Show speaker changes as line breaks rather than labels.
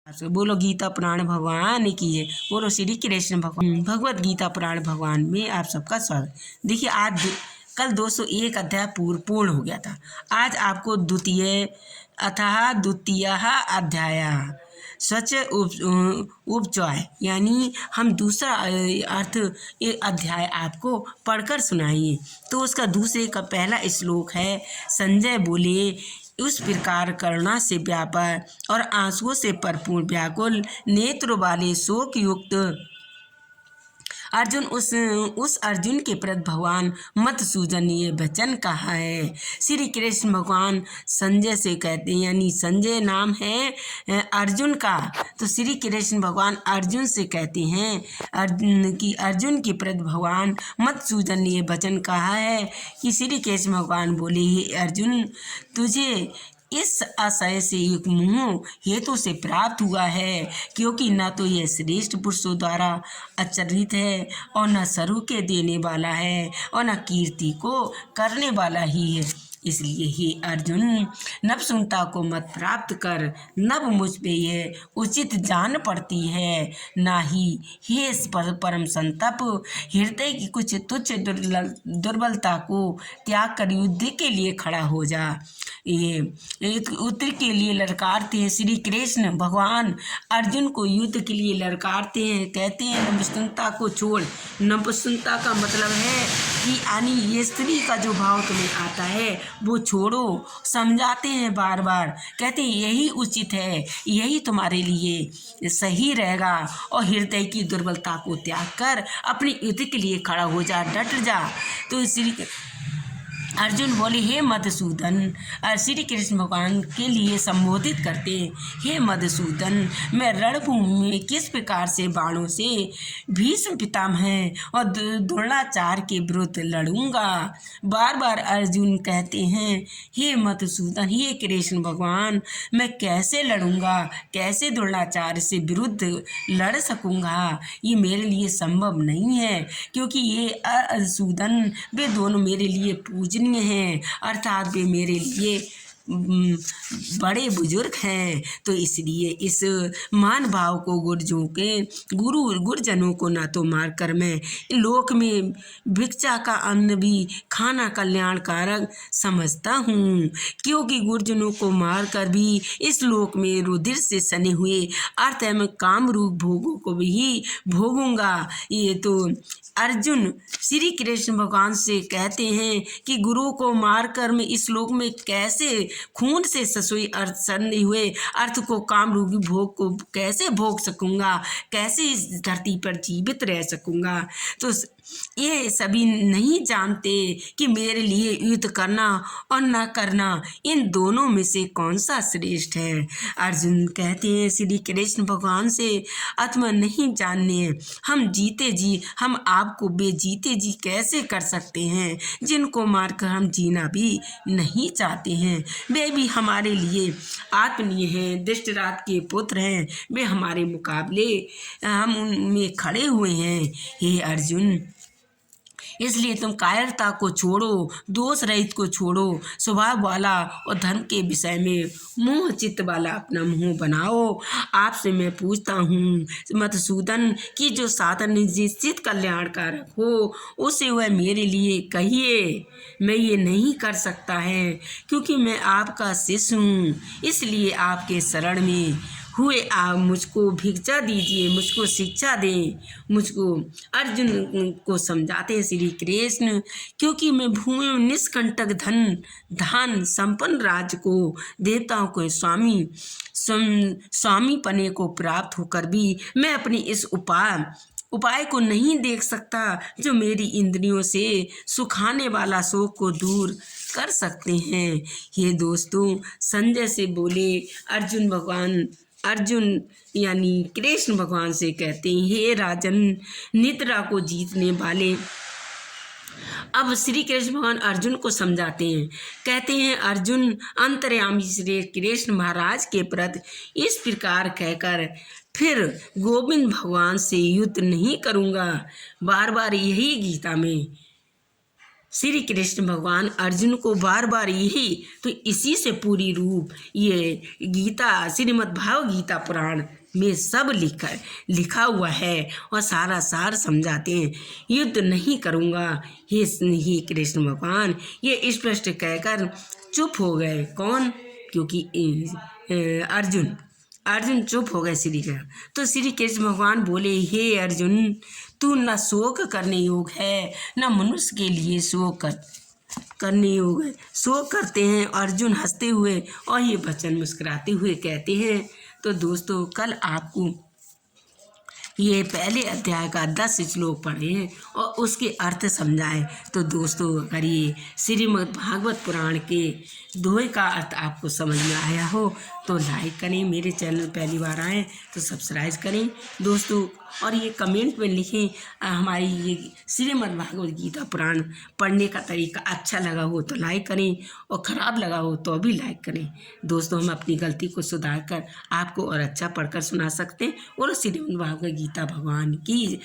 बोलो गीता पुराण भगवान की है। बोलो श्री कृष्ण भगवान। भगवत गीता पुराण भगवान में आप सबका स्वागत। देखिए कल 201 अध्याय पूर्ण हो गया था। आज आपको द्वितीय अध्याय सच उपचय यानी हम दूसरा अर्थ ये अध्याय आपको पढ़कर सुनाइए। तो उसका दूसरे का पहला श्लोक है। संजय बोले, उस प्रकार करुणा से व्यापर और आंसुओं से भरपूर व्याकुल नेत्र वाले शोक युक्त अर्जुन उस अर्जुन के प्रति भगवान मधुसूदन ने ये वचन कहा है। श्री कृष्ण भगवान संजय से कहते हैं, यानी संजय नाम है अर्जुन का, तो श्री कृष्ण भगवान अर्जुन से कहते हैं अर्जुन के प्रति भगवान मधुसूदन ने ये वचन कहा है कि श्री कृष्ण भगवान बोले, हे अर्जुन, तुझे इस आशय से एक मोह हेतु से प्राप्त हुआ है, क्योंकि न तो यह श्रेष्ठ पुरुषों द्वारा आचरित है और न स्वरूप के देने वाला है और न कीर्ति को करने वाला ही है। इसलिए हे अर्जुन, नवसुनता को मत प्राप्त कर, नव मुझ पे यह उचित जान पड़ती है। ना ही हे परम संतप, हृदय की कुछ तुच्छ दुर्बलता को त्याग कर युद्ध के लिए खड़ा हो जा। ये उत्तर के लिए ललकारते हैं श्री कृष्ण भगवान अर्जुन को, युद्ध के लिए ललकारते हैं। कहते हैं नपुंसकता को छोड़। नपुंसकता का मतलब है कि यानी ये स्त्री का जो भाव तुम्हें आता है वो छोड़ो। समझाते हैं बार बार, कहते हैं यही उचित है, यही तुम्हारे लिए सही रहेगा। और हृदय की दुर्बलता को त्याग कर अपनी युद्ध के लिए खड़ा हो जा, डट जा। तो श्री अर्जुन बोले, हे मधुसूदन, श्री कृष्ण भगवान के लिए संबोधित करते, हे मधुसूदन, मैं रणभूमि में किस प्रकार से बाणों से भीष्म पितामह और द्रोणाचार्य के विरुद्ध लड़ूंगा। बार बार अर्जुन कहते हैं, हे मधुसूदन, हे कृष्ण भगवान, मैं कैसे लड़ूंगा, कैसे द्रोणाचार्य से विरुद्ध लड़ सकूंगा। ये मेरे लिए संभव नहीं है, क्योंकि ये असूदन वे दोनों मेरे लिए पूजनीय हैं, अर्थात वे मेरे लिए बड़े बुजुर्ग हैं। तो इसलिए इस मान भाव को गुरुजनों को ना तो मार कर मैं लोक में भिक्षा का अन्न भी खाना कल्याणकारक समझता हूँ, क्योंकि गुरुजनों को मार कर भी इस लोक में रुधिर से सने हुए अर्थ एवं काम रूप भोगों को भी भोगूंगा। ये तो अर्जुन श्री कृष्ण भगवान से कहते हैं कि गुरु को मारकर मैं इस लोक में कैसे खून से ससुई अर्थ सने हुए अर्थ को काम रूपी भोग को कैसे भोग सकूंगा, कैसे इस धरती पर जीवित रह सकूंगा। तो ये सभी नहीं जानते कि मेरे लिए युद्ध करना और न करना, इन दोनों में से कौन सा श्रेष्ठ है। अर्जुन कहते हैं श्री कृष्ण भगवान से, अथवा नहीं जानने, हम आपको बेजीते जी कैसे कर सकते हैं, जिनको मारकर हम जीना भी नहीं चाहते हैं। वे भी हमारे लिए आत्मीय हैं, धृतराष्ट्र के पुत्र हैं, वे हमारे मुकाबले हम उनमें खड़े हुए हैं। हे अर्जुन, इसलिए तुम कायरता को छोड़ो, दोष रहित को छोड़ो, स्वभाव वाला और धर्म के विषय में मोह चित्त वाला अपना मुंह बनाओ। आपसे मैं पूछता हूँ मधुसूदन कि जो साधन निश्चित कल्याणकारक हो उसे वह मेरे लिए कहिए। मैं ये नहीं कर सकता है, क्योंकि मैं आपका शिष्य हूँ, इसलिए आपके शरण में हुए आप मुझको भिक्षा दीजिए, मुझको शिक्षा दें। मुझको अर्जुन को समझाते हैं श्री कृष्ण, क्योंकि मैं भूमि में निष्कंटक धन संपन्न राज्य को, देवताओं को स्वामी पने को प्राप्त होकर भी मैं अपनी इस उपाय को नहीं देख सकता, जो मेरी इंद्रियों से सुखाने वाला शोक को दूर कर सकते हैं। ये दोस्तों, संजय से बोले अर्जुन यानी कृष्ण भगवान से कहते हैं, हे राजन, निद्रा को जीतने वाले। अब श्री कृष्ण भगवान अर्जुन को समझाते हैं, कहते हैं, अर्जुन, अंतर्यामी श्री कृष्ण महाराज के प्रति इस प्रकार कहकर फिर गोविंद भगवान से युद्ध नहीं करूँगा। बार बार यही गीता में श्री कृष्ण भगवान अर्जुन को बार बार यही तो इसी से पूरी रूप ये गीता श्रीमद् भागवत गीता पुराण में सब लिखा हुआ है और सारा सार समझाते हैं। युद्ध नहीं करूँगा हे कृष्ण भगवान, ये स्पष्ट कहकर चुप हो गए। कौन? क्योंकि अर्जुन चुप हो गए श्री कृष्ण। तो श्री कृष्ण भगवान बोले, हे अर्जुन, तू न शोक करने योग है, न मनुष्य के लिए शोक करने योग है। शोक करते हैं अर्जुन हंसते हुए और ये वचन मुस्कुराते हुए कहते हैं। तो दोस्तों कल आपको ये पहले अध्याय का 10 श्लोक पढ़े और उसके अर्थ समझाए। तो दोस्तों अगर ये श्रीमद् भागवत पुराण के दोहे का अर्थ आपको समझ में आया हो तो लाइक करें, मेरे चैनल पहली बार आए तो सब्सक्राइब करें दोस्तों, और ये कमेंट में लिखें हमारी ये श्रीमद् भागवत गीता पुराण पढ़ने का तरीका अच्छा लगा हो तो लाइक करें और ख़राब लगा हो तो भी लाइक करें। दोस्तों हम अपनी गलती को सुधार कर आपको और अच्छा पढ़कर सुना सकते हैं। और श्रीमद् भागवत गीता भगवान की